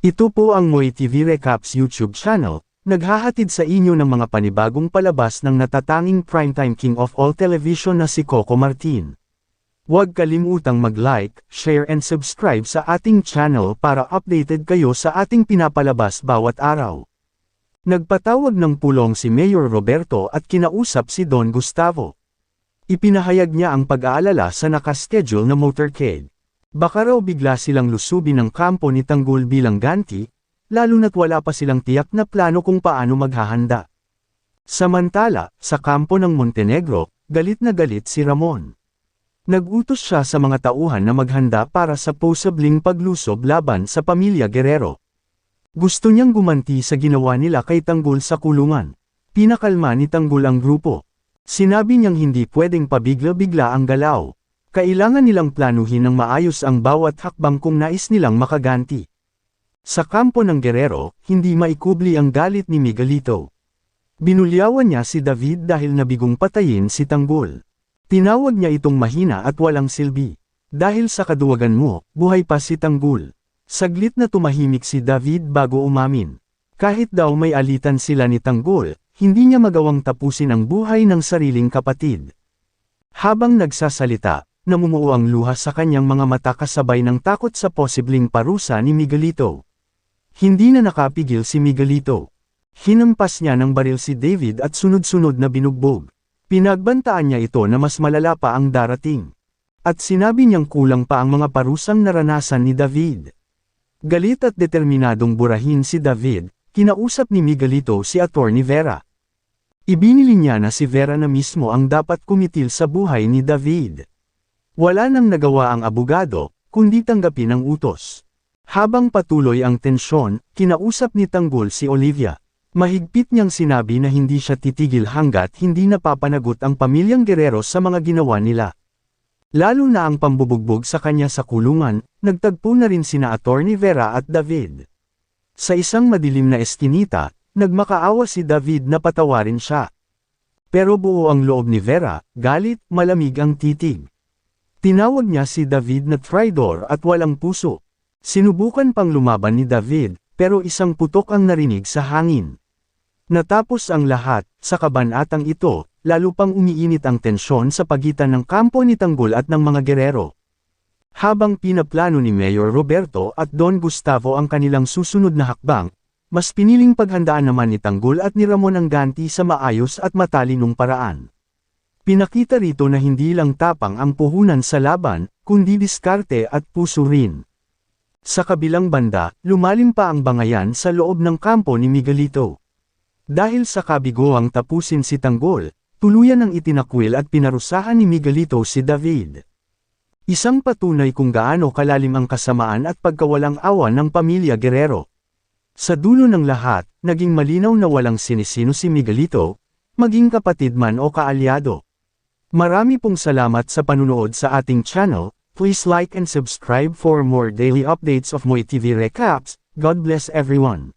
Ito po ang Moy TV Recaps YouTube channel, naghahatid sa inyo ng mga panibagong palabas ng natatanging primetime king of all television na si Coco Martin. Huwag kalimutang mag-like, share and subscribe sa ating channel para updated kayo sa ating pinapalabas bawat araw. Nagpatawag ng pulong si Mayor Roberto at kinausap si Don Gustavo. Ipinahayag niya ang pag-aalala sa nakaschedule na motorcade. Baka raw bigla silang lusubin ng kampo ni Tanggol bilang ganti, lalo na't wala pa silang tiyak na plano kung paano maghahanda. Samantala, sa kampo ng Montenegro, galit na galit si Ramon. Nag-utos siya sa mga tauhan na maghanda para sa posibling paglusob laban sa pamilya Guerrero. Gusto niyang gumanti sa ginawa nila kay Tanggol sa kulungan. Pinakalma ni Tanggol ang grupo. Sinabi niyang hindi pwedeng pabigla-bigla ang galaw. Kailangan nilang planuhin ng maayos ang bawat hakbang kung nais nilang makaganti. Sa kampo ng Guerrero, hindi maikubli ang galit ni Miguelito. Binulyawan niya si David dahil nabigong patayin si Tanggol. Tinawag niya itong mahina at walang silbi. Dahil sa kaduwagan mo, buhay pa si Tanggol. Saglit na tumahimik si David bago umamin. Kahit daw may alitan sila ni Tanggol, hindi niya magawang tapusin ang buhay ng sariling kapatid. Habang nagsasalita, namumuo ang luha sa kanyang mga mata kasabay ng takot sa posibleng parusa ni Miguelito. Hindi na nakapigil si Miguelito. Hinampas niya ng baril si David at sunod-sunod na binugbog. Pinagbantaan niya ito na mas malala pa ang darating. At sinabi niyang kulang pa ang mga parusang naranasan ni David. Galit at determinadong burahin si David, kinausap ni Miguelito si Atty. Vera. Ibinili niya na si Vera na mismo ang dapat kumitil sa buhay ni David. Wala nang nagawa ang abogado, kundi tanggapin ang utos. Habang patuloy ang tensyon, kinausap ni Tanggol si Olivia. Mahigpit niyang sinabi na hindi siya titigil hanggat hindi napapanagot ang pamilyang Guerrero sa mga ginawa nila. Lalo na ang pambubugbog sa kanya sa kulungan, nagtagpo na rin sina Atty. Vera at David. Sa isang madilim na eskinita, nagmakaawa si David na patawarin siya. Pero buo ang loob ni Vera, galit, malamig ang titig. Tinawag niya si David na traidor at walang puso. Sinubukan pang lumaban ni David, pero isang putok ang narinig sa hangin. Natapos ang lahat, sa kabanatang ito, lalo pang umiinit ang tensyon sa pagitan ng kampo ni Tanggol at ng mga Guerrero. Habang pinaplano ni Mayor Roberto at Don Gustavo ang kanilang susunod na hakbang, mas piniling paghandaan naman ni Tanggol at ni Ramon ang ganti sa maayos at matalinong paraan. Pinakita rito na hindi lang tapang ang puhunan sa laban, kundi diskarte at puso rin. Sa kabilang banda, lumalim pa ang bangayan sa loob ng kampo ni Miguelito. Dahil sa kabigoang tapusin si Tanggol, tuluyan ang itinakwil at pinarusahan ni Miguelito si David. Isang patunay kung gaano kalalim ang kasamaan at pagkawalang awa ng pamilya Guerrero. Sa dulo ng lahat, naging malinaw na walang sinisino si Miguelito, maging kapatid man o kaalyado. Marami pong salamat sa panunood sa ating channel. Please like and subscribe for more daily updates of Moy TV Recaps. God bless everyone.